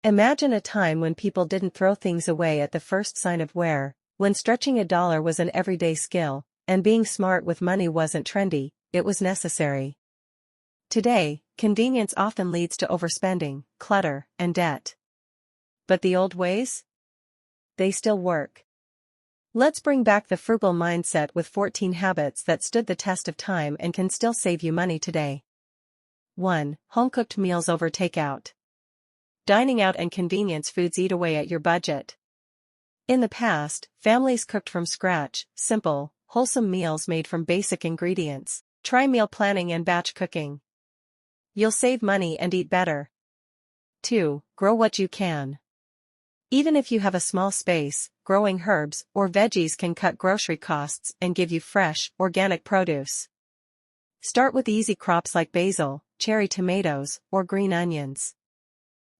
Imagine a time when people didn't throw things away at the first sign of wear, when stretching a dollar was an everyday skill, and being smart with money wasn't trendy, it was necessary. Today, convenience often leads to overspending, clutter, and debt. But the old ways? They still work. Let's bring back the frugal mindset with 14 habits that stood the test of time and can still save you money today. 1. Home-cooked meals over takeout. Dining out and convenience foods eat away at your budget. In the past, families cooked from scratch, simple, wholesome meals made from basic ingredients. Try meal planning and batch cooking. You'll save money and eat better. 2. Grow what you can. Even if you have a small space, growing herbs or veggies can cut grocery costs and give you fresh, organic produce. Start with easy crops like basil, cherry tomatoes, or green onions.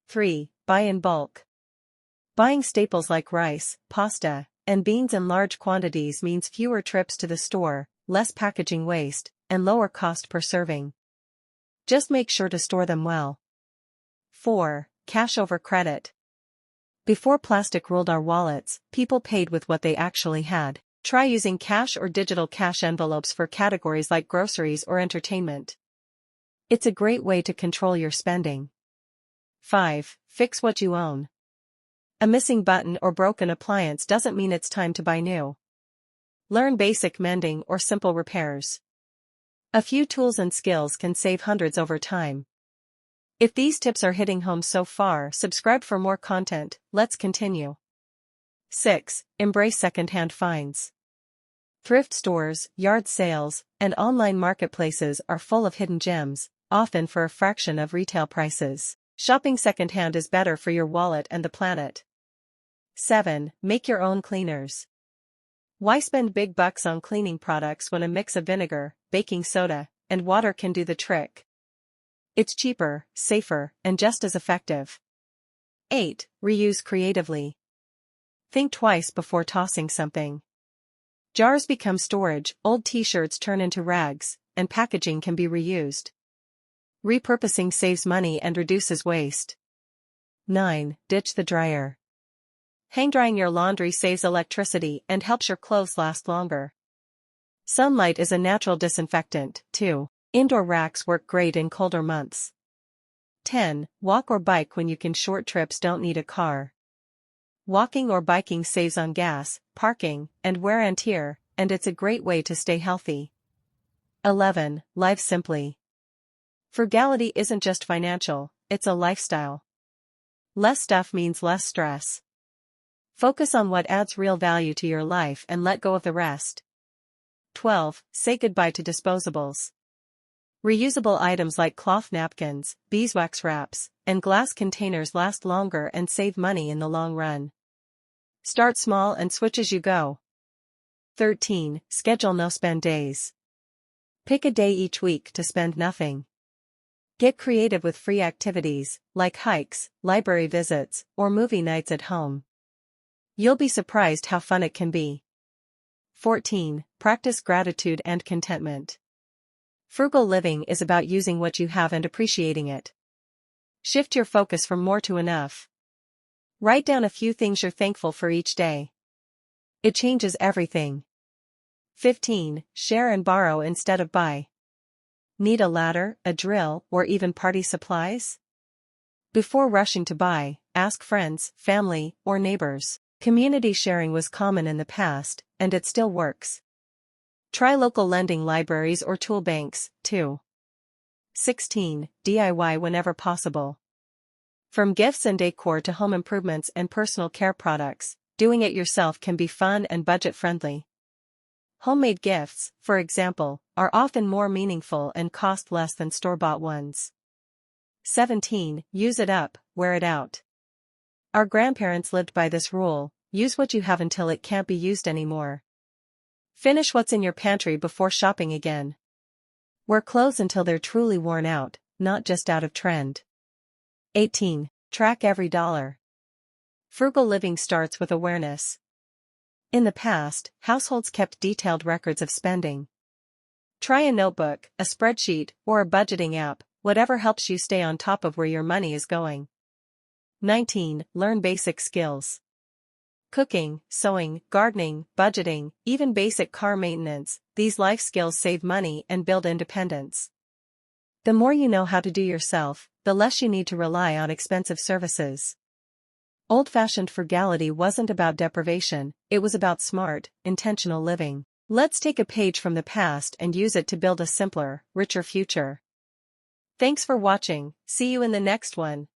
3. Buy in bulk. Buying staples like rice, pasta, and beans in large quantities means fewer trips to the store, less packaging waste, and lower cost per serving. Just make sure to store them well. 4. Cash over credit. Before plastic ruled our wallets, people paid with what they actually had. Try using cash or digital cash envelopes for categories like groceries or entertainment. It's a great way to control your spending. 5. Fix what you own. A missing button or broken appliance doesn't mean it's time to buy new. Learn basic mending or simple repairs. A few tools and skills can save hundreds over time. If these tips are hitting home so far, subscribe for more content. Let's continue. 6. Embrace secondhand finds. Thrift stores, yard sales, and online marketplaces are full of hidden gems, often for a fraction of retail prices. Shopping secondhand is better for your wallet and the planet. 7. Make your own cleaners. Why spend big bucks on cleaning products when a mix of vinegar, baking soda, and water can do the trick? It's cheaper, safer, and just as effective. 8. Reuse creatively. Think twice before tossing something. Jars become storage, old t-shirts turn into rags, and packaging can be reused. Repurposing saves money and reduces waste. 9. Ditch the dryer. Hang-drying your laundry saves electricity and helps your clothes last longer. Sunlight is a natural disinfectant, too. Indoor racks work great in colder months. 10. Walk or bike when you can. Short trips don't need a car. Walking or biking saves on gas, parking, and wear and tear, and it's a great way to stay healthy. 11. Live simply. Frugality isn't just financial, it's a lifestyle. Less stuff means less stress. Focus on what adds real value to your life and let go of the rest. 12. Say goodbye to disposables. Reusable items like cloth napkins, beeswax wraps, and glass containers last longer and save money in the long run. Start small and switch as you go. 13. Schedule no-spend days. Pick a day each week to spend nothing. Get creative with free activities, like hikes, library visits, or movie nights at home. You'll be surprised how fun it can be. 14. Practice gratitude and contentment. Frugal living is about using what you have and appreciating it. Shift your focus from more to enough. Write down a few things you're thankful for each day. It changes everything. 15. Share and borrow instead of buy. Need a ladder, a drill, or even party supplies? Before rushing to buy, ask friends, family, or neighbors. Community sharing was common in the past, and it still works. Try local lending libraries or tool banks, too. 16. DIY whenever possible. From gifts and decor to home improvements and personal care products, doing it yourself can be fun and budget-friendly. Homemade gifts, for example, are often more meaningful and cost less than store-bought ones. 17. Use it up, wear it out. Our grandparents lived by this rule: use what you have until it can't be used anymore. Finish what's in your pantry before shopping again. Wear clothes until they're truly worn out, not just out of trend. 18. Track every dollar. Frugal living starts with awareness. In the past, households kept detailed records of spending. Try a notebook, a spreadsheet, or a budgeting app, whatever helps you stay on top of where your money is going. 19. Learn basic skills. Cooking, sewing, gardening, budgeting, even basic car maintenance, these life skills save money and build independence. The more you know how to do yourself, the less you need to rely on expensive services. Old-fashioned frugality wasn't about deprivation, it was about smart, intentional living. Let's take a page from the past and use it to build a simpler, richer future. Thanks for watching, see you in the next one.